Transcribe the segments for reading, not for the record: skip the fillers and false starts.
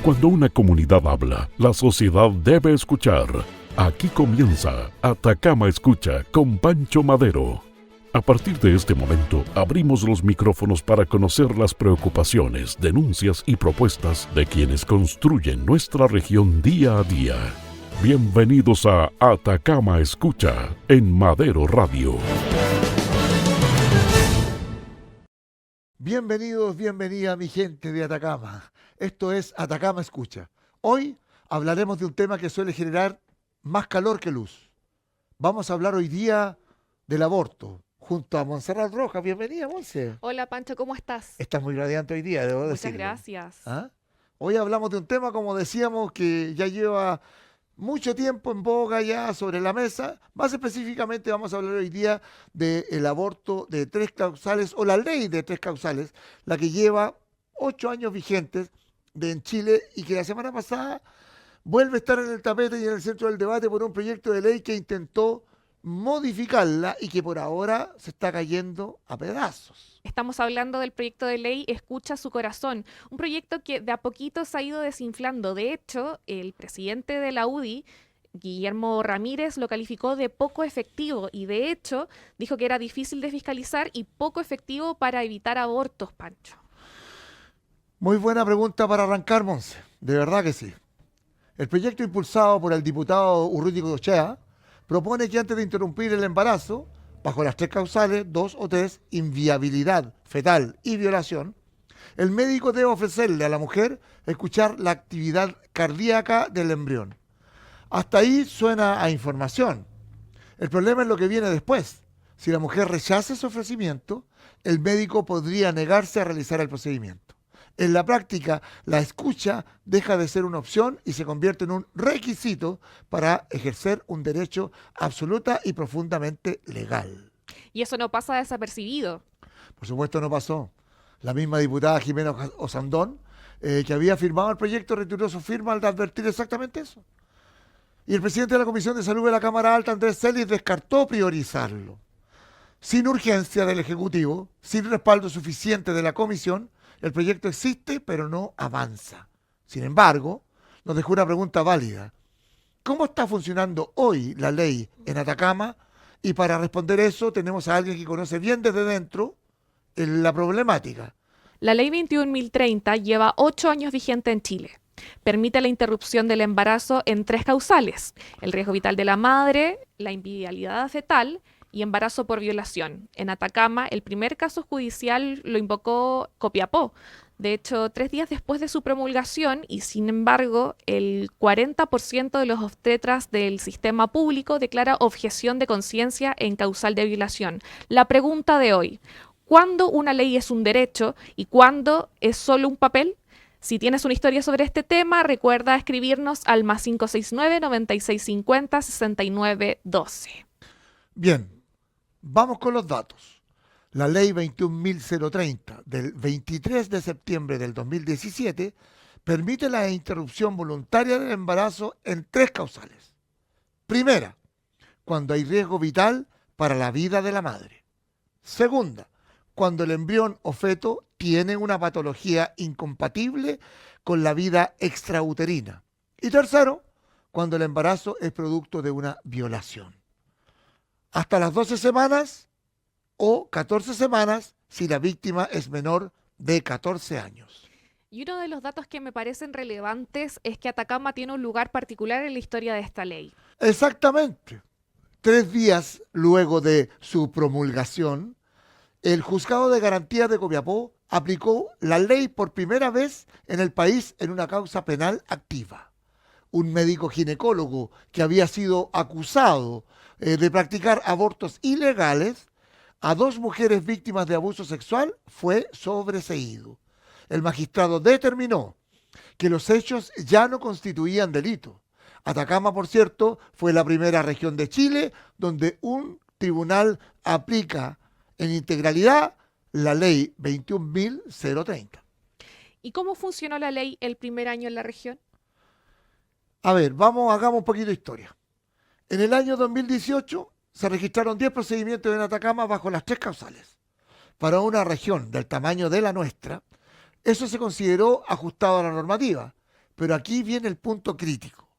Cuando una comunidad habla, la sociedad debe escuchar. Aquí comienza Atacama Escucha con Pancho Madero. A partir de este momento, abrimos los micrófonos para conocer las preocupaciones, denuncias y propuestas de quienes construyen nuestra región día a día. Bienvenidos a Atacama Escucha en Madero Radio. Bienvenidos, bienvenida mi gente de Atacama. Esto es Atacama Escucha. Hoy hablaremos de un tema que suele generar más calor que luz. Vamos a hablar hoy día del aborto, junto a Montserrat Rojas. Bienvenida, Monse. Hola Pancho, ¿cómo estás? Estás muy radiante hoy día, debo decirlo. Muchas gracias. ¿Ah? Hoy hablamos de un tema, como decíamos, que ya lleva mucho tiempo en boga ya sobre la mesa. Más específicamente vamos a hablar hoy día del aborto de 3 causales, o la ley de 3 causales, la que lleva 8 años vigentes en Chile y que la semana pasada vuelve a estar en el tapete y en el centro del debate por un proyecto de ley que intentó modificarla y que por ahora se está cayendo a pedazos. Estamos hablando del proyecto de ley Escucha su corazón, un proyecto que de a poquito se ha ido desinflando. De hecho, el presidente de la UDI, Guillermo Ramírez, lo calificó de poco efectivo y de hecho dijo que era difícil de fiscalizar y poco efectivo para evitar abortos, Pancho. Muy buena pregunta para arrancar, Monse. De verdad que sí. El proyecto impulsado por el diputado Urruti Cochea propone que antes de interrumpir el embarazo, bajo las 3 causales, 2 o 3, inviabilidad fetal y violación, el médico debe ofrecerle a la mujer escuchar la actividad cardíaca del embrión. Hasta ahí suena a información. El problema es lo que viene después. Si la mujer rechaza ese ofrecimiento, el médico podría negarse a realizar el procedimiento. En la práctica, la escucha deja de ser una opción y se convierte en un requisito para ejercer un derecho absoluta y profundamente legal. Y eso no pasa desapercibido. Por supuesto no pasó. La misma diputada Jimena Osandón, que había firmado el proyecto, retiró su firma al advertir exactamente eso. Y el presidente de la Comisión de Salud de la Cámara Alta, Andrés Celis, descartó priorizarlo. Sin urgencia del Ejecutivo, sin respaldo suficiente de la Comisión, el proyecto existe, pero no avanza. Sin embargo, nos dejó una pregunta válida. ¿Cómo está funcionando hoy la ley en Atacama? Y para responder eso tenemos a alguien que conoce bien desde dentro la problemática. La ley 21.030 lleva 8 años vigente en Chile. Permite la interrupción del embarazo en 3 causales: el riesgo vital de la madre, la inviabilidad fetal y embarazo por violación. En Atacama, el primer caso judicial lo invocó Copiapó. De hecho, 3 días después de su promulgación, y sin embargo, el 40% de los obstetras del sistema público declara objeción de conciencia en causal de violación. La pregunta de hoy: ¿cuándo una ley es un derecho y cuándo es solo un papel? Si tienes una historia sobre este tema, recuerda escribirnos al +569 9650 6912. Bien, vamos con los datos. La ley 21.030 del 23 de septiembre del 2017 permite la interrupción voluntaria del embarazo en 3 causales. Primera, cuando hay riesgo vital para la vida de la madre. Segunda, cuando el embrión o feto tiene una patología incompatible con la vida extrauterina. Y tercero, cuando el embarazo es producto de una violación. Hasta las 12 semanas o 14 semanas si la víctima es menor de 14 años. Y uno de los datos que me parecen relevantes es que Atacama tiene un lugar particular en la historia de esta ley. Exactamente. 3 días luego de su promulgación, el Juzgado de Garantías de Copiapó aplicó la ley por primera vez en el país en una causa penal activa. Un médico ginecólogo que había sido acusado de practicar abortos ilegales a 2 mujeres víctimas de abuso sexual fue sobreseído. El magistrado determinó que los hechos ya no constituían delito. Atacama, por cierto, fue la primera región de Chile donde un tribunal aplica en integralidad la ley 21.030. ¿Y cómo funcionó la ley el primer año en la región? A ver, hagamos un poquito de historia. En el año 2018 se registraron 10 procedimientos en Atacama bajo las 3 causales. Para una región del tamaño de la nuestra, eso se consideró ajustado a la normativa, Pero aquí viene el punto crítico.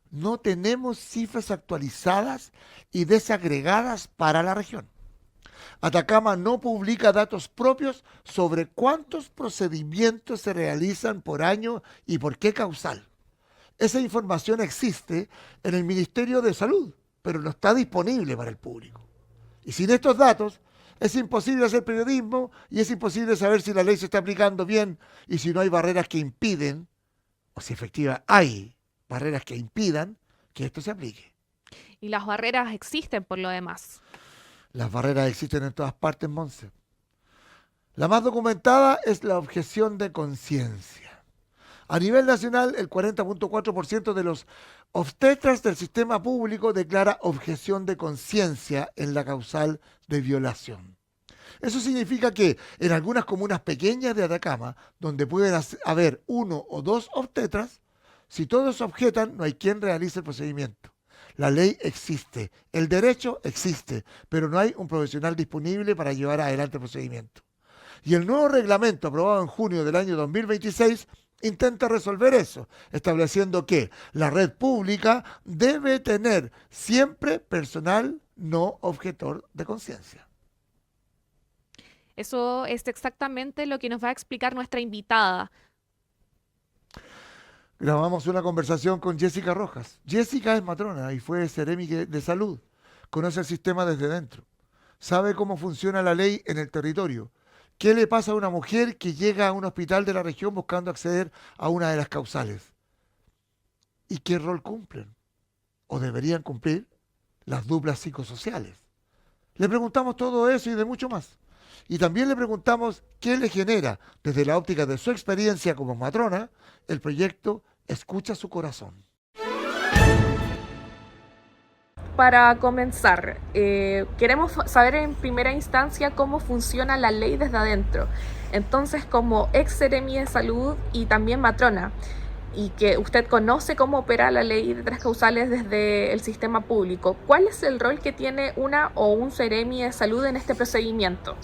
No tenemos cifras actualizadas y desagregadas para la región. Atacama no publica datos propios sobre cuántos procedimientos se realizan por año y por qué causal. Esa información existe en el Ministerio de Salud, pero no está disponible para el público. Y sin estos datos, es imposible hacer periodismo y es imposible saber si la ley se está aplicando bien y si no hay barreras que impiden, o si efectivamente hay barreras que impidan que esto se aplique. Y las barreras existen por lo demás. Las barreras existen en todas partes, Monse. La más documentada es la objeción de conciencia. A nivel nacional, el 40.4% de los obstetras del sistema público declara objeción de conciencia en la causal de violación. Eso significa que en algunas comunas pequeñas de Atacama, donde pueden haber 1 o 2 obstetras, si todos objetan, no hay quien realice el procedimiento. La ley existe, el derecho existe, pero no hay un profesional disponible para llevar adelante el procedimiento. Y el nuevo reglamento aprobado en junio del año 2026 intenta resolver eso, estableciendo que la red pública debe tener siempre personal no objetor de conciencia. Eso es exactamente lo que nos va a explicar nuestra invitada. Grabamos una conversación con Jessica Rojas. Jessica es matrona y fue Seremi de Salud. Conoce el sistema desde dentro. Sabe cómo funciona la ley en el territorio. ¿Qué le pasa a una mujer que llega a un hospital de la región buscando acceder a una de las causales? ¿Y qué rol cumplen? ¿O deberían cumplir las duplas psicosociales? Le preguntamos todo eso y de mucho más. Y también le preguntamos qué le genera, desde la óptica de su experiencia como matrona, el proyecto Escucha su Corazón. Para comenzar, queremos saber en primera instancia cómo funciona la ley desde adentro. Entonces, como ex Seremi de Salud y también matrona, y que usted conoce cómo opera la ley de 3 causales desde el sistema público, ¿cuál es el rol que tiene una o un Seremi de Salud en este procedimiento?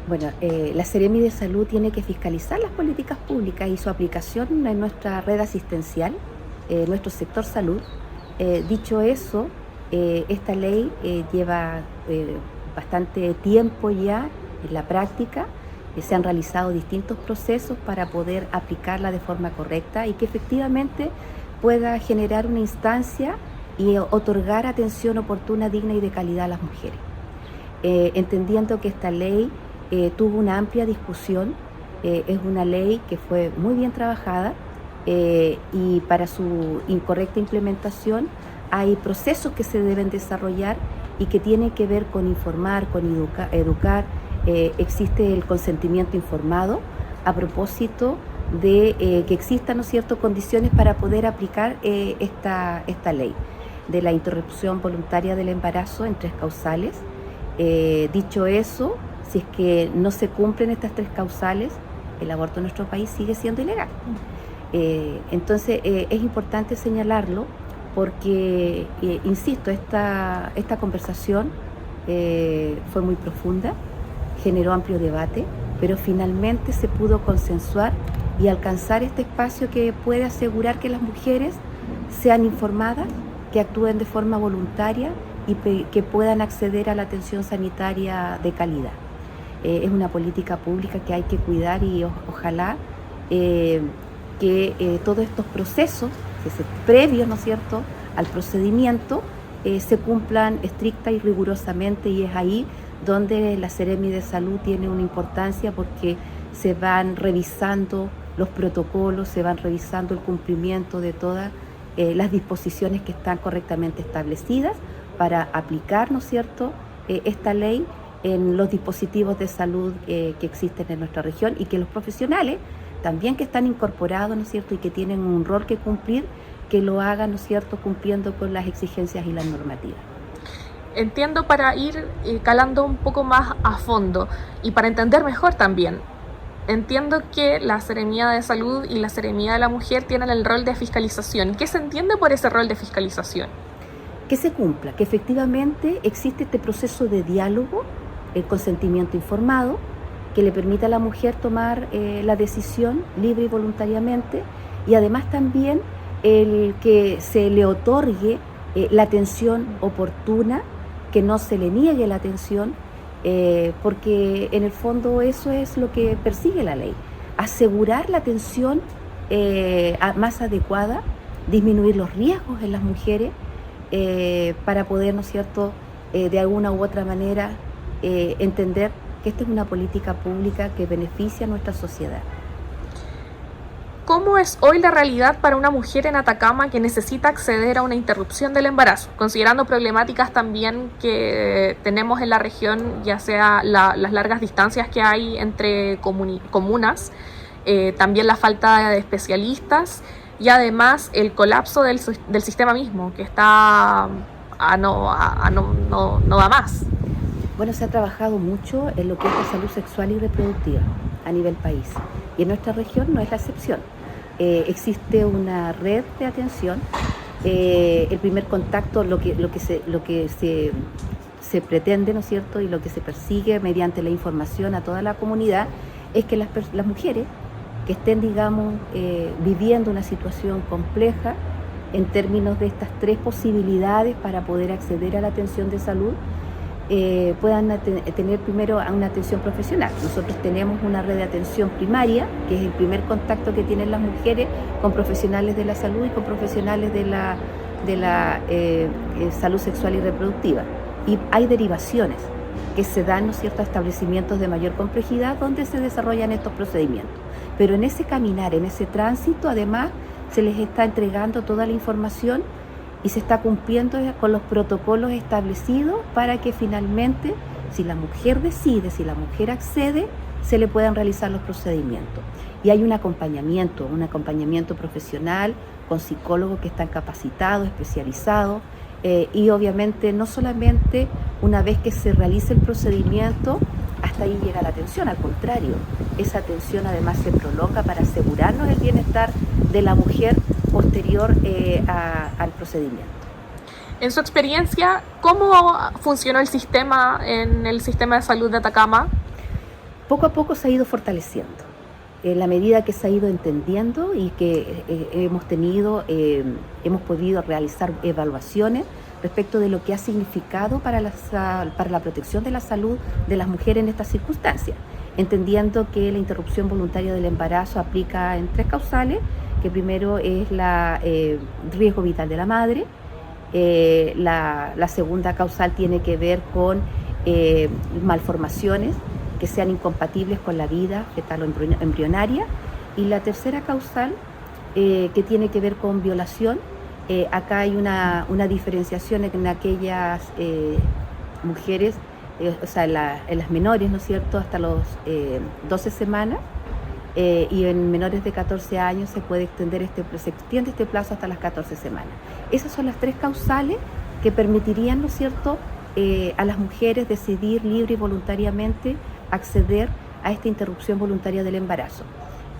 Bueno, la Seremi de Salud tiene que fiscalizar las políticas públicas y su aplicación en nuestra red asistencial, nuestro sector salud. Dicho eso, esta ley lleva bastante tiempo ya en la práctica. Se han realizado distintos procesos para poder aplicarla de forma correcta y que efectivamente pueda generar una instancia y otorgar atención oportuna, digna y de calidad a las mujeres. Entendiendo que esta ley tuvo una amplia discusión, es una ley que fue muy bien trabajada y para su incorrecta implementación hay procesos que se deben desarrollar y que tienen que ver con informar, con educar. Existe el consentimiento informado a propósito de que existan, ¿no es cierto?, condiciones para poder aplicar esta ley de la interrupción voluntaria del embarazo en 3 causales. Dicho eso, si es que no se cumplen estas 3 causales, el aborto en nuestro país sigue siendo ilegal. Entonces es importante señalarlo porque, insisto, esta conversación fue muy profunda, generó amplio debate, pero finalmente se pudo consensuar y alcanzar este espacio que puede asegurar que las mujeres sean informadas, que actúen de forma voluntaria y que puedan acceder a la atención sanitaria de calidad. Es una política pública que hay que cuidar y ojalá que todos estos procesos previos, ¿no es cierto?, al procedimiento se cumplan estricta y rigurosamente, y es ahí donde la Seremi de Salud tiene una importancia porque se van revisando los protocolos, se van revisando el cumplimiento de todas las disposiciones que están correctamente establecidas para aplicar, ¿no es cierto?, esta ley en los dispositivos de salud que existen en nuestra región y que los profesionales también que están incorporados, ¿no es cierto?, y que tienen un rol que cumplir, que lo hagan, ¿no es cierto?, cumpliendo con las exigencias y las normativas. Entiendo, para ir calando un poco más a fondo y para entender mejor también, entiendo que la Seremía de Salud y la Seremía de la Mujer tienen el rol de fiscalización. ¿Qué se entiende por ese rol de fiscalización? Que se cumpla, que efectivamente existe este proceso de diálogo, el consentimiento informado, que le permita a la mujer tomar la decisión libre y voluntariamente, y además también el que se le otorgue la atención oportuna, que no se le niegue la atención, porque en el fondo eso es lo que persigue la ley, asegurar la atención más adecuada, disminuir los riesgos en las mujeres para poder, ¿no es cierto?, de alguna u otra manera entender que esta es una política pública que beneficia a nuestra sociedad. ¿Cómo es hoy la realidad para una mujer en Atacama que necesita acceder a una interrupción del embarazo? Considerando problemáticas también que tenemos en la región, ya sea las largas distancias que hay entre comunas, también la falta de especialistas y además el colapso del sistema mismo, que está no da más. Bueno, se ha trabajado mucho en lo que es la salud sexual y reproductiva a nivel país, y en nuestra región no es la excepción. Existe una red de atención. El primer contacto, lo que se pretende, ¿no es cierto?, y lo que se persigue mediante la información a toda la comunidad, es que las mujeres que estén, digamos, viviendo una situación compleja en términos de estas tres posibilidades para poder acceder a la atención de salud, puedan tener primero una atención profesional. Nosotros tenemos una red de atención primaria, que es el primer contacto que tienen las mujeres con profesionales de la salud y con profesionales de la salud sexual y reproductiva. Y hay derivaciones que se dan, ¿no es cierto?, a establecimientos de mayor complejidad donde se desarrollan estos procedimientos. Pero en ese caminar, en ese tránsito, además, se les está entregando toda la información y se está cumpliendo con los protocolos establecidos para que finalmente, si la mujer decide, si la mujer accede, se le puedan realizar los procedimientos. Y hay un acompañamiento profesional con psicólogos que están capacitados, especializados, y obviamente no solamente una vez que se realice el procedimiento, hasta ahí llega la atención, al contrario, esa atención además se prolonga para asegurarnos el bienestar de la mujer posterior al procedimiento. En su experiencia, ¿cómo funcionó el sistema en el sistema de salud de Atacama? Poco a poco se ha ido fortaleciendo. En la medida que se ha ido entendiendo y que hemos podido realizar evaluaciones respecto de lo que ha significado para la protección de la salud de las mujeres en estas circunstancias, entendiendo que la interrupción voluntaria del embarazo aplica en tres causales, que primero es el riesgo vital de la madre, la segunda causal tiene que ver con malformaciones que sean incompatibles con la vida fetal o embrionaria, y la tercera causal que tiene que ver con violación. Acá hay una diferenciación en aquellas mujeres, o sea, en las menores, ¿no es cierto?, hasta los 12 semanas, y en menores de 14 años se extiende este plazo hasta las 14 semanas. Esas son las tres causales que permitirían, ¿no es cierto?, a las mujeres decidir libre y voluntariamente acceder a esta interrupción voluntaria del embarazo.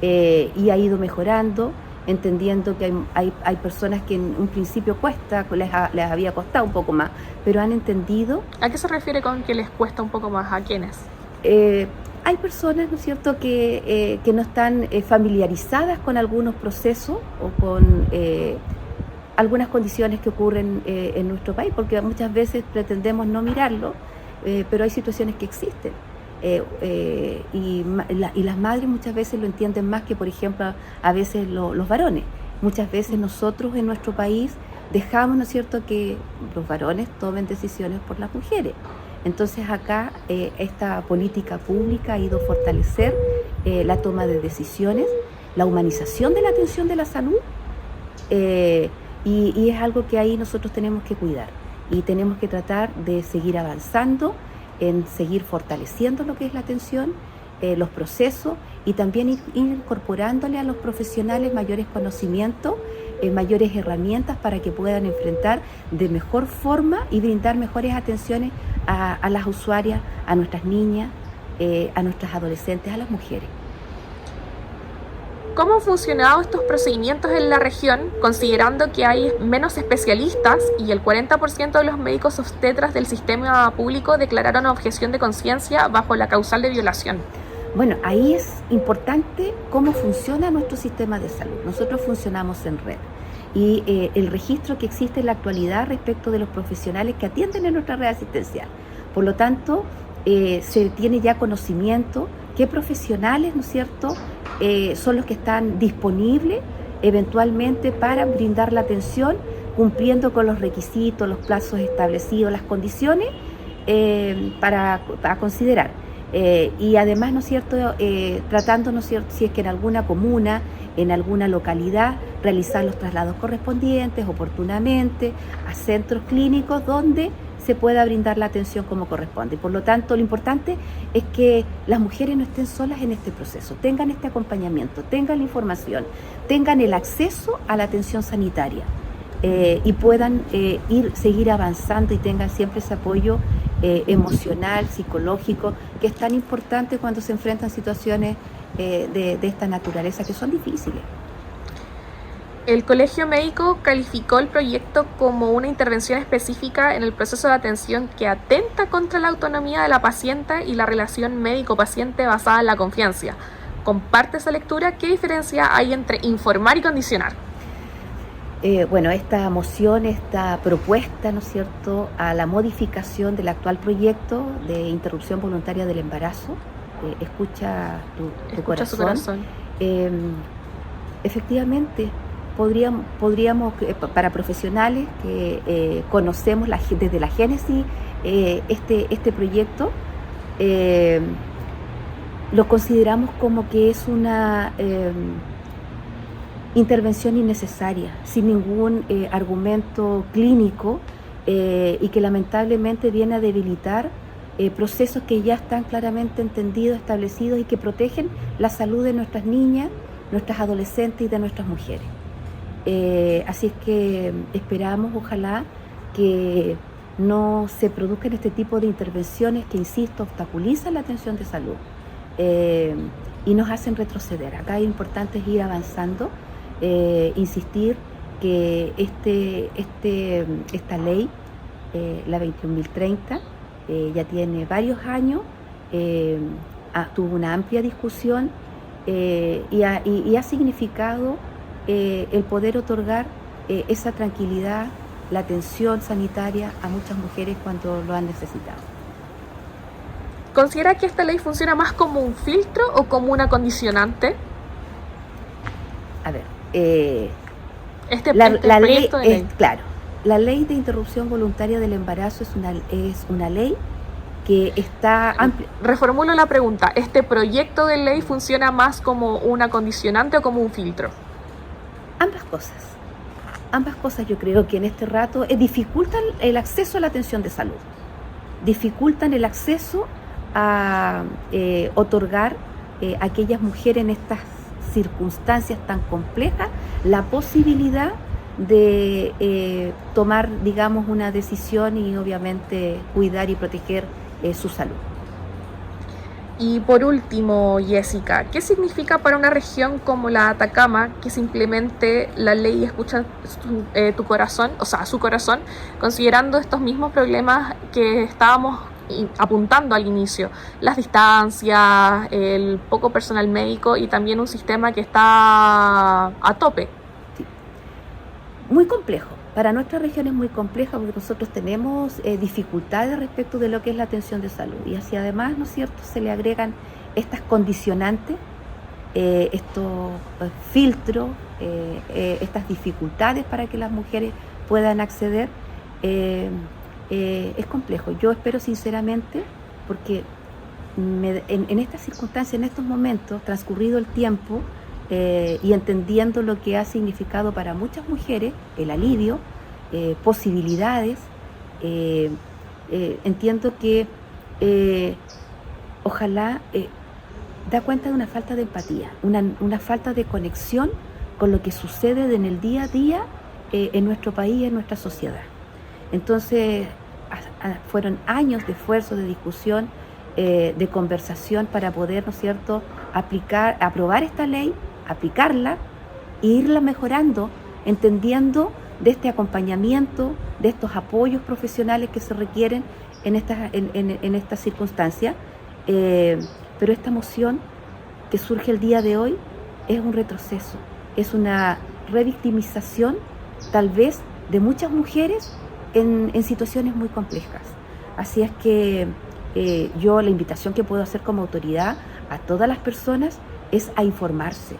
Y ha ido mejorando, entendiendo que hay personas que en un principio les había costado un poco más, pero han entendido. ¿A qué se refiere con que les cuesta un poco más? ¿A quiénes? Hay personas, ¿no es cierto?, que no están familiarizadas con algunos procesos o con algunas condiciones que ocurren en nuestro país, porque muchas veces pretendemos no mirarlo, pero hay situaciones que existen. Y las madres muchas veces lo entienden más que, por ejemplo, a veces los varones. Muchas veces nosotros en nuestro país dejamos, ¿no es cierto?, que los varones tomen decisiones por las mujeres. Entonces acá esta política pública ha ido a fortalecer la toma de decisiones, la humanización de la atención de la salud, y es algo que ahí nosotros tenemos que cuidar y tenemos que tratar de seguir avanzando en seguir fortaleciendo lo que es la atención, los procesos, y también ir incorporándole a los profesionales mayores conocimientos, mayores herramientas para que puedan enfrentar de mejor forma y brindar mejores atenciones a las usuarias, a nuestras niñas, a nuestras adolescentes, a las mujeres. ¿Cómo han funcionado estos procedimientos en la región, considerando que hay menos especialistas y el 40% de los médicos obstetras del sistema público declararon objeción de conciencia bajo la causal de violación? Bueno, ahí es importante cómo funciona nuestro sistema de salud. Nosotros funcionamos en red y el registro que existe en la actualidad respecto de los profesionales que atienden en nuestra red asistencial. Por lo tanto, se tiene ya conocimiento qué profesionales, ¿no es cierto?, son los que están disponibles eventualmente para brindar la atención, cumpliendo con los requisitos, los plazos establecidos, las condiciones para considerar. Y además, ¿no es cierto?, tratando, ¿no es cierto?, si es que en alguna comuna, en alguna localidad, realizar los traslados correspondientes oportunamente a centros clínicos donde se pueda brindar la atención como corresponde. Por lo tanto, lo importante es que las mujeres no estén solas en este proceso, tengan este acompañamiento, tengan la información, tengan el acceso a la atención sanitaria y puedan seguir avanzando y tengan siempre ese apoyo emocional, psicológico, que es tan importante cuando se enfrentan situaciones de esta naturaleza que son difíciles. El Colegio Médico calificó el proyecto como una intervención específica en el proceso de atención que atenta contra la autonomía de la paciente y la relación médico-paciente basada en la confianza. ¿Comparte esa lectura? ¿Qué diferencia hay entre informar y condicionar? Bueno, esta moción, esta propuesta, ¿no es cierto?, a la modificación del actual proyecto de interrupción voluntaria del embarazo, escucha tu corazón. Su corazón. Efectivamente, podríamos para profesionales que conocemos desde la génesis este proyecto, lo consideramos como que es una intervención innecesaria, sin ningún argumento clínico y que lamentablemente viene a debilitar procesos que ya están claramente entendidos, establecidos y que protegen la salud de nuestras niñas, nuestras adolescentes y de nuestras mujeres. Así es que esperamos, ojalá, que no se produzcan este tipo de intervenciones que, insisto, obstaculizan la atención de salud y nos hacen retroceder. Acá es importante ir avanzando, insistir que esta ley, la 21.030, ya tiene varios años, tuvo una amplia discusión y ha significado el poder otorgar esa tranquilidad, la atención sanitaria a muchas mujeres cuando lo han necesitado. ¿Considera que esta ley funciona más como un filtro o como una condicionante? A ver, la ley, claro, la ley de interrupción voluntaria del embarazo es una ley que está amplia. Reformulo la pregunta, ¿este proyecto de ley funciona más como una condicionante o como un filtro? Ambas cosas yo creo que en este rato dificultan el acceso a la atención de salud, dificultan el acceso a otorgar a aquellas mujeres en estas circunstancias tan complejas la posibilidad de tomar, digamos, una decisión y obviamente cuidar y proteger su salud. Y por último, Jessica, ¿qué significa para una región como la Atacama que se implemente la ley y escucha tu corazón, o sea, su corazón, considerando estos mismos problemas que estábamos apuntando al inicio, las distancias, el poco personal médico y también un sistema que está a tope? Sí. Muy complejo. Para nuestra región es muy compleja porque nosotros tenemos dificultades respecto de lo que es la atención de salud y así además, ¿no es cierto?, se le agregan estas condicionantes, estos filtros, estas dificultades para que las mujeres puedan acceder. Es complejo. Yo espero sinceramente, porque en estas circunstancias, en estos momentos, transcurrido el tiempo, y entendiendo lo que ha significado para muchas mujeres el alivio, posibilidades, entiendo que ojalá da cuenta de una falta de empatía, una falta de conexión con lo que sucede en el día a día en nuestro país, en nuestra sociedad. Entonces fueron años de esfuerzo, de discusión, de conversación para poder, ¿no es cierto?, aprobar esta ley, aplicarla e irla mejorando, entendiendo de este acompañamiento, de estos apoyos profesionales que se requieren en estas circunstancias. Pero esta moción que surge el día de hoy es un retroceso, es una revictimización tal vez de muchas mujeres en situaciones muy complejas. Así es que yo la invitación que puedo hacer como autoridad a todas las personas es a informarse,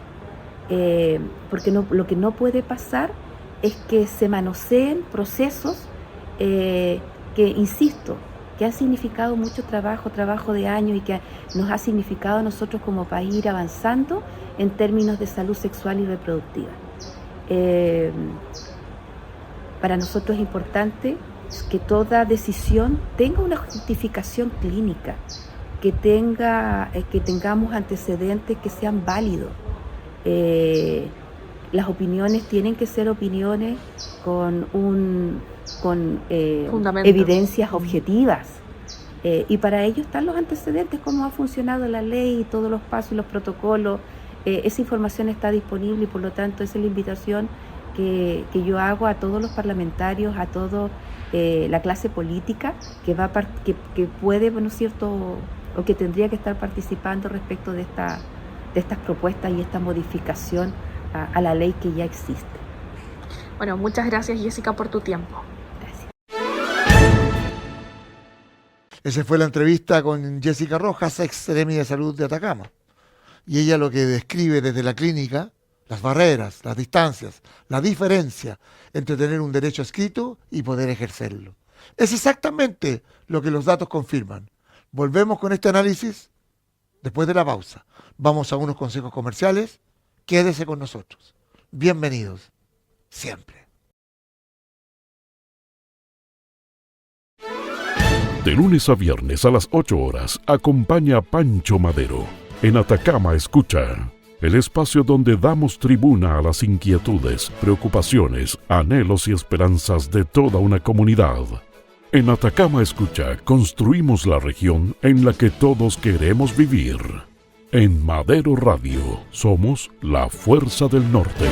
porque lo que no puede pasar es que se manoseen procesos que, insisto, que han significado mucho trabajo de años y que nos ha significado a nosotros como país ir avanzando en términos de salud sexual y reproductiva. Para nosotros es importante que toda decisión tenga una justificación clínica, que tengamos antecedentes que sean válidos. Las opiniones tienen que ser opiniones con evidencias objetivas. Y para ello están los antecedentes, cómo ha funcionado la ley, todos los pasos y los protocolos. Esa información está disponible y por lo tanto esa es la invitación que yo hago a todos los parlamentarios, a toda la clase política que puede, ¿no es cierto?, o que tendría que estar participando respecto de estas propuestas y esta modificación a la ley que ya existe. Bueno, muchas gracias, Jessica, por tu tiempo. Gracias. Esa fue la entrevista con Jessica Rojas, ex Seremi de Salud de Atacama. Y ella lo que describe desde la clínica, las barreras, las distancias, la diferencia entre tener un derecho escrito y poder ejercerlo. Es exactamente lo que los datos confirman. Volvemos con este análisis después de la pausa. Vamos a unos consejos comerciales. Quédese con nosotros. Bienvenidos. Siempre. De lunes a viernes a las 8 horas, acompaña a Pancho Madero en Atacama Escucha, el espacio donde damos tribuna a las inquietudes, preocupaciones, anhelos y esperanzas de toda una comunidad. En Atacama Escucha construimos la región en la que todos queremos vivir. En Madero Radio somos la Fuerza del Norte.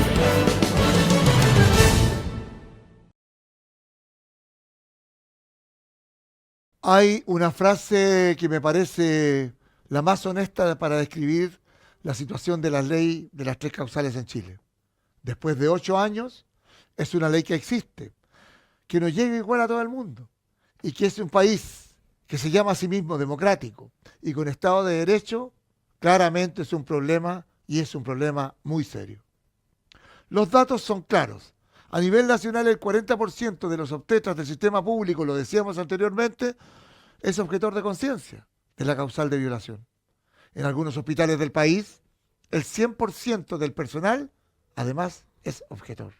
Hay una frase que me parece la más honesta para describir la situación de la ley de las 3 causales en Chile. Después de 8 años, es una ley que existe, que no llega igual a todo el mundo y que es un país que se llama a sí mismo democrático y con Estado de Derecho, claramente es un problema y es un problema muy serio. Los datos son claros. A nivel nacional, el 40% de los obstetras del sistema público, lo decíamos anteriormente, es objetor de conciencia de la causal de violación. En algunos hospitales del país, el 100% del personal, además, es objetor.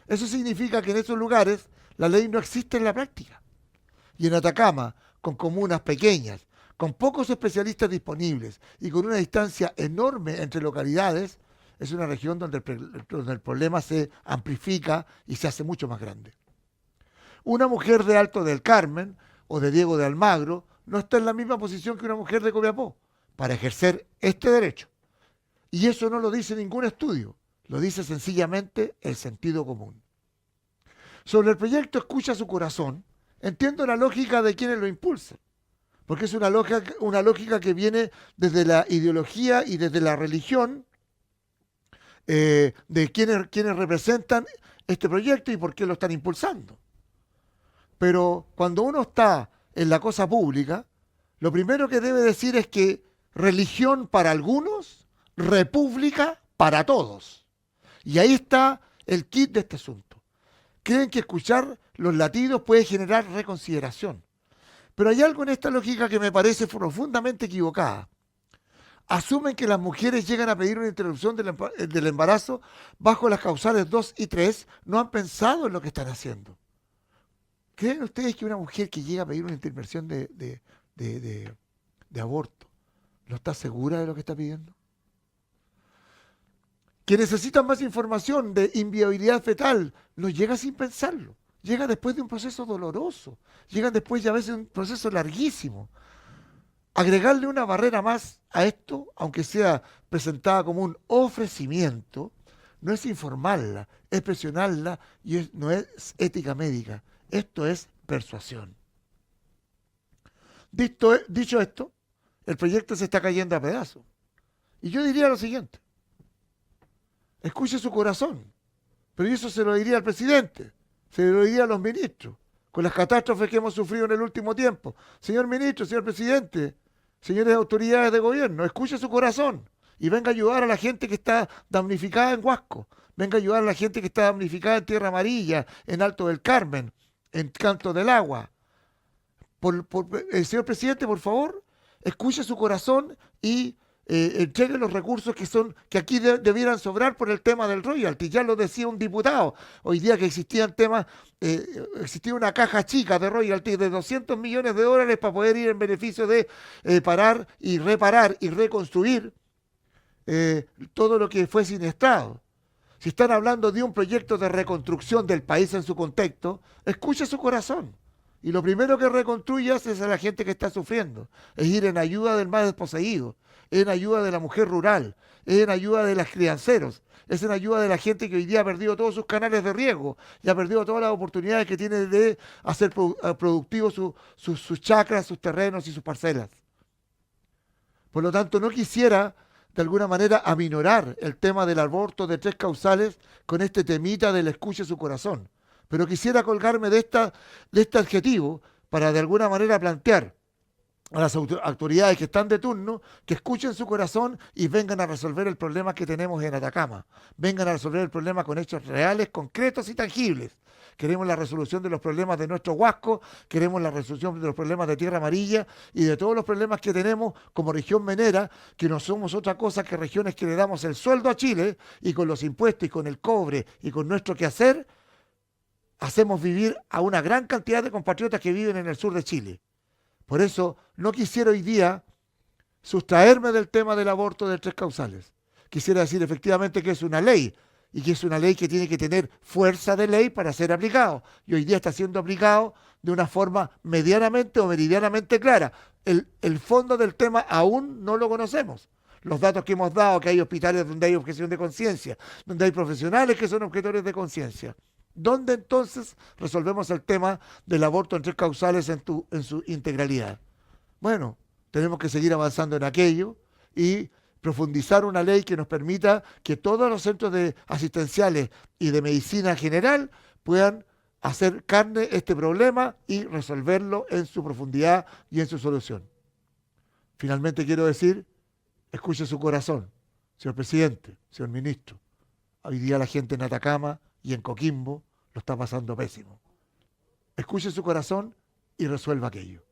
Eso significa que en esos lugares la ley no existe en la práctica. Y en Atacama, con comunas pequeñas, con pocos especialistas disponibles y con una distancia enorme entre localidades, es una región donde el problema se amplifica y se hace mucho más grande. Una mujer de Alto del Carmen o de Diego de Almagro no está en la misma posición que una mujer de Copiapó para ejercer este derecho. Y eso no lo dice ningún estudio, lo dice sencillamente el sentido común. Sobre el proyecto Escucha su Corazón, entiendo la lógica de quienes lo impulsan, porque es una lógica que viene desde la ideología y desde la religión de quienes representan este proyecto y por qué lo están impulsando. Pero cuando uno está en la cosa pública, lo primero que debe decir es que religión para algunos, república para todos. Y ahí está el kit de este asunto. Creen que escuchar los latidos puede generar reconsideración. Pero hay algo en esta lógica que me parece profundamente equivocada. Asumen que las mujeres llegan a pedir una interrupción del embarazo bajo las causales 2 y 3, no han pensado en lo que están haciendo. ¿Creen ustedes que una mujer que llega a pedir una intervención de aborto no está segura de lo que está pidiendo? Que necesitan más información de inviabilidad fetal, no llega sin pensarlo. Llega después de un proceso doloroso, llega después de a veces un proceso larguísimo. Agregarle una barrera más a esto, aunque sea presentada como un ofrecimiento, no es informarla, es presionarla y no es ética médica. Esto es persuasión. Dicho esto, el proyecto se está cayendo a pedazos. Y yo diría lo siguiente, escuche su corazón, pero eso se lo diría al presidente, se lo diría a los ministros, con las catástrofes que hemos sufrido en el último tiempo. Señor ministro, señor presidente, señores autoridades de gobierno, escuche su corazón y venga a ayudar a la gente que está damnificada en Huasco, venga a ayudar a la gente que está damnificada en Tierra Amarilla, en Alto del Carmen, en Canto del Agua. Señor presidente, por favor, escuche su corazón y entregue los recursos que aquí debieran sobrar por el tema del royalty. Ya lo decía un diputado hoy día que existía una caja chica de royalty de 200 millones de dólares para poder ir en beneficio de parar y reparar y reconstruir todo lo que fue siniestrado. Si están hablando de un proyecto de reconstrucción del país en su contexto, escuche su corazón. Y lo primero que reconstruyas es a la gente que está sufriendo. Es ir en ayuda del más desposeído, en ayuda de la mujer rural, en ayuda de los crianceros, es en ayuda de la gente que hoy día ha perdido todos sus canales de riego y ha perdido todas las oportunidades que tiene de hacer productivos sus chacras, sus terrenos y sus parcelas. Por lo tanto, no quisiera de alguna manera aminorar el tema del aborto de 3 causales con este temita del escuche su corazón. Pero quisiera colgarme de este adjetivo para de alguna manera plantear a las autoridades que están de turno que escuchen su corazón y vengan a resolver el problema que tenemos en Atacama. Vengan a resolver el problema con hechos reales, concretos y tangibles. Queremos la resolución de los problemas de nuestro Huasco, queremos la resolución de los problemas de Tierra Amarilla y de todos los problemas que tenemos como región minera, que no somos otra cosa que regiones que le damos el sueldo a Chile y con los impuestos y con el cobre y con nuestro quehacer, hacemos vivir a una gran cantidad de compatriotas que viven en el sur de Chile. Por eso no quisiera hoy día sustraerme del tema del aborto de 3 causales. Quisiera decir efectivamente que es una ley y que es una ley que tiene que tener fuerza de ley para ser aplicado. Y hoy día está siendo aplicado de una forma medianamente o meridianamente clara. El fondo del tema aún no lo conocemos. Los datos que hemos dado, que hay hospitales donde hay objeción de conciencia, donde hay profesionales que son objetores de conciencia. ¿Dónde entonces resolvemos el tema del aborto en 3 causales en su integralidad? Bueno, tenemos que seguir avanzando en aquello y profundizar una ley que nos permita que todos los centros asistenciales y de medicina general puedan hacer carne este problema y resolverlo en su profundidad y en su solución. Finalmente quiero decir, escuche su corazón, señor presidente, señor ministro. Hoy día la gente en Atacama y en Coquimbo lo está pasando pésimo. Escuche su corazón y resuelva aquello.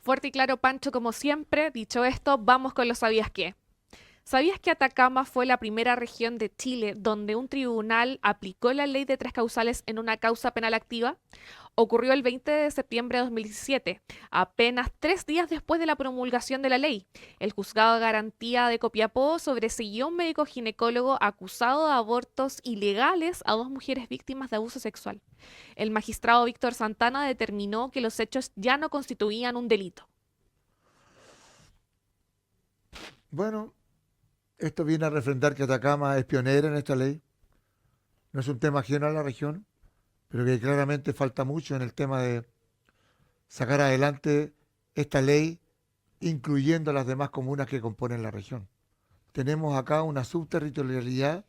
Fuerte y claro, Pancho, como siempre. Dicho esto, vamos con los ¿sabías qué? ¿Sabías que Atacama fue la primera región de Chile donde un tribunal aplicó la ley de 3 causales en una causa penal activa? Ocurrió el 20 de septiembre de 2017, apenas 3 días después de la promulgación de la ley. El juzgado de garantía de Copiapó sobreseyó a un médico ginecólogo acusado de abortos ilegales a 2 mujeres víctimas de abuso sexual. El magistrado Víctor Santana determinó que los hechos ya no constituían un delito. Bueno, esto viene a refrendar que Atacama es pionera en esta ley. No es un tema ajeno a la región, pero que claramente falta mucho en el tema de sacar adelante esta ley, incluyendo a las demás comunas que componen la región. Tenemos acá una subterritorialidad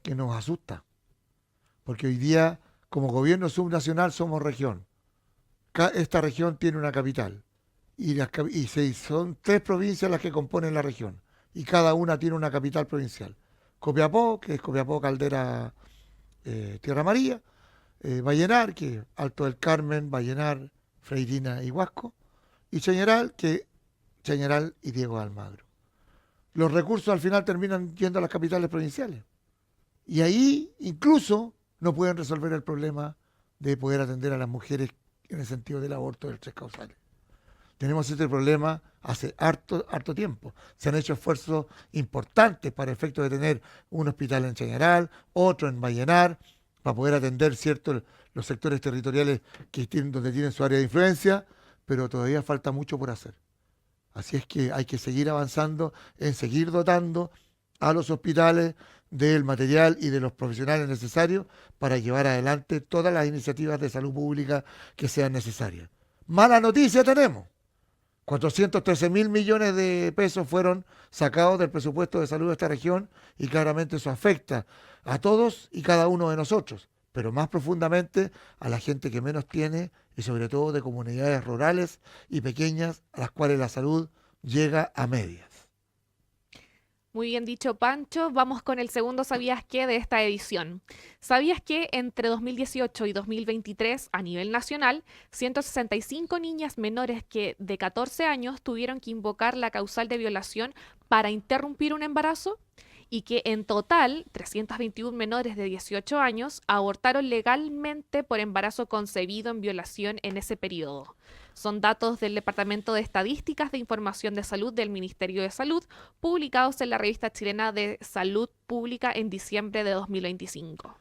que nos asusta, porque hoy día, como gobierno subnacional, somos región. Esta región tiene una capital, son 3 provincias las que componen la región, y cada una tiene una capital provincial. Copiapó, que es Copiapó, Caldera, Tierra Amarilla, Vallenar, que es Alto del Carmen, Vallenar, Freirina y Huasco, y Chañaral, que es Chañaral y Diego de Almagro. Los recursos al final terminan yendo a las capitales provinciales. Y ahí incluso no pueden resolver el problema de poder atender a las mujeres en el sentido del aborto de 3 causales. Tenemos este problema hace harto tiempo. Se han hecho esfuerzos importantes para efecto de tener un hospital en Chañaral, otro en Vallenar, para poder atender los sectores territoriales donde tienen su área de influencia, pero todavía falta mucho por hacer. Así es que hay que seguir avanzando en seguir dotando a los hospitales del material y de los profesionales necesarios para llevar adelante todas las iniciativas de salud pública que sean necesarias. Mala noticia tenemos. 413.000 millones de pesos fueron sacados del presupuesto de salud de esta región y claramente eso afecta a todos y cada uno de nosotros, pero más profundamente a la gente que menos tiene y sobre todo de comunidades rurales y pequeñas a las cuales la salud llega a medias. Muy bien dicho, Pancho. Vamos con el segundo ¿Sabías qué? De esta edición. ¿Sabías que entre 2018 y 2023 a nivel nacional, 165 niñas menores que de 14 años tuvieron que invocar la causal de violación para interrumpir un embarazo? Y que en total 321 menores de 18 años abortaron legalmente por embarazo concebido en violación en ese periodo. Son datos del Departamento de Estadísticas de Información de Salud del Ministerio de Salud, publicados en la Revista Chilena de Salud Pública en diciembre de 2025.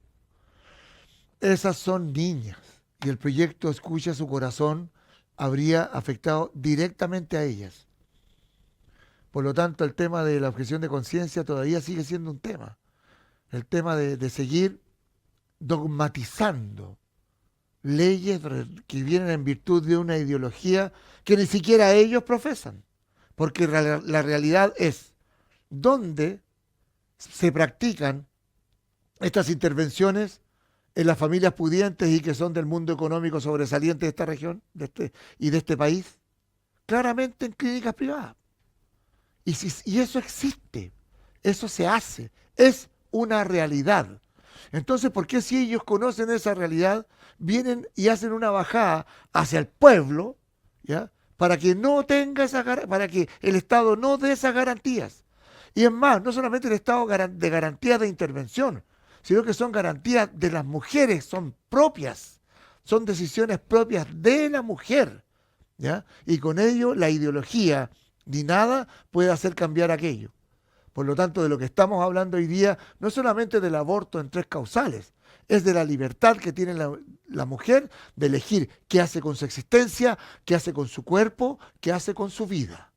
Esas son niñas y el proyecto Escucha su Corazón habría afectado directamente a ellas. Por lo tanto, el tema de la objeción de conciencia todavía sigue siendo un tema. El tema de seguir dogmatizando leyes que vienen en virtud de una ideología que ni siquiera ellos profesan. Porque la realidad es donde se practican estas intervenciones en las familias pudientes y que son del mundo económico sobresaliente de esta región y de este país, claramente en clínicas privadas. Y eso existe, eso se hace, es una realidad. Entonces, ¿por qué si ellos conocen esa realidad, vienen y hacen una bajada hacia el pueblo, ¿ya? Para que no tenga para que el Estado no dé esas garantías? Y es más, no solamente el Estado de garantías de intervención, sino que son garantías de las mujeres, son propias, son decisiones propias de la mujer, ¿ya? Y con ello la ideología ni nada puede hacer cambiar aquello. Por lo tanto, de lo que estamos hablando hoy día no es solamente del aborto en 3 causales, es de la libertad que tiene la mujer de elegir qué hace con su existencia, qué hace con su cuerpo, qué hace con su vida.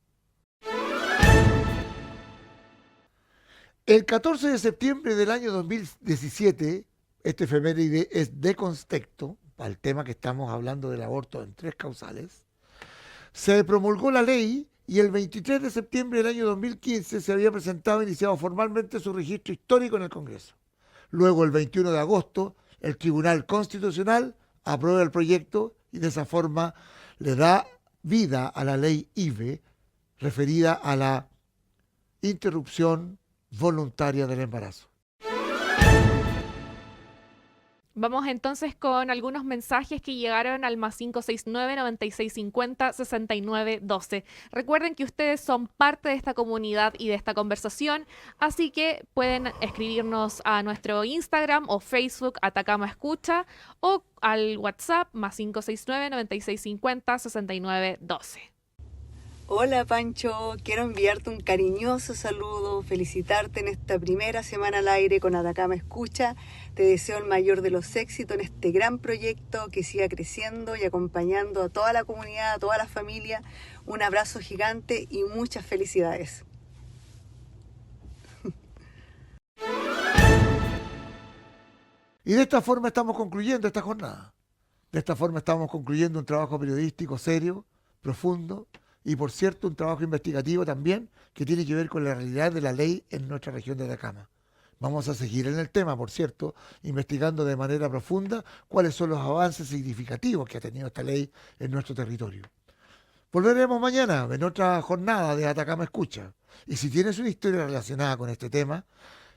El 14 de septiembre del año 2017, este efeméride es de contexto, al tema que estamos hablando del aborto en 3 causales, se promulgó la ley. Y el 23 de septiembre del año 2015 se había presentado e iniciado formalmente su registro histórico en el Congreso. Luego, el 21 de agosto, el Tribunal Constitucional aprueba el proyecto y de esa forma le da vida a la ley IVE referida a la interrupción voluntaria del embarazo. Vamos entonces con algunos mensajes que llegaron al +569 9650 6912. Recuerden que ustedes son parte de esta comunidad y de esta conversación, así que pueden escribirnos a nuestro Instagram o Facebook Atacama Escucha o al WhatsApp +569 9650 6912. Hola Pancho, quiero enviarte un cariñoso saludo, felicitarte en esta primera semana al aire con Atacama Escucha. Te deseo el mayor de los éxitos en este gran proyecto, que siga creciendo y acompañando a toda la comunidad, a toda la familia. Un abrazo gigante y muchas felicidades. Y de esta forma estamos concluyendo esta jornada. De esta forma estamos concluyendo un trabajo periodístico serio, profundo, y por cierto un trabajo investigativo también que tiene que ver con la realidad de la ley en nuestra región de Atacama. Vamos a seguir en el tema, por cierto, investigando de manera profunda cuáles son los avances significativos que ha tenido esta ley en nuestro territorio. Volveremos mañana en otra jornada de Atacama Escucha. Y si tienes una historia relacionada con este tema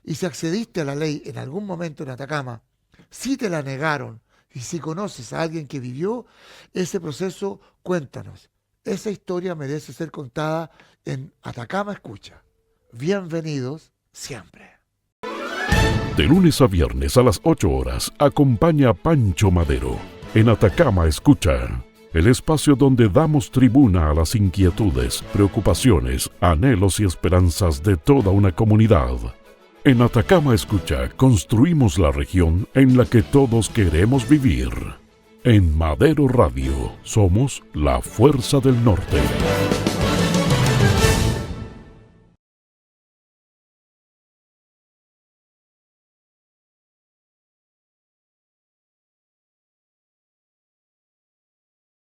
y si accediste a la ley en algún momento en Atacama, si te la negaron y si conoces a alguien que vivió ese proceso, cuéntanos. Esa historia merece ser contada en Atacama Escucha. Bienvenidos siempre. De lunes a viernes a las 8 horas, acompaña a Pancho Madero en Atacama Escucha, el espacio donde damos tribuna a las inquietudes, preocupaciones, anhelos y esperanzas de toda una comunidad. En Atacama Escucha construimos la región en la que todos queremos vivir. En Madero Radio somos la fuerza del norte.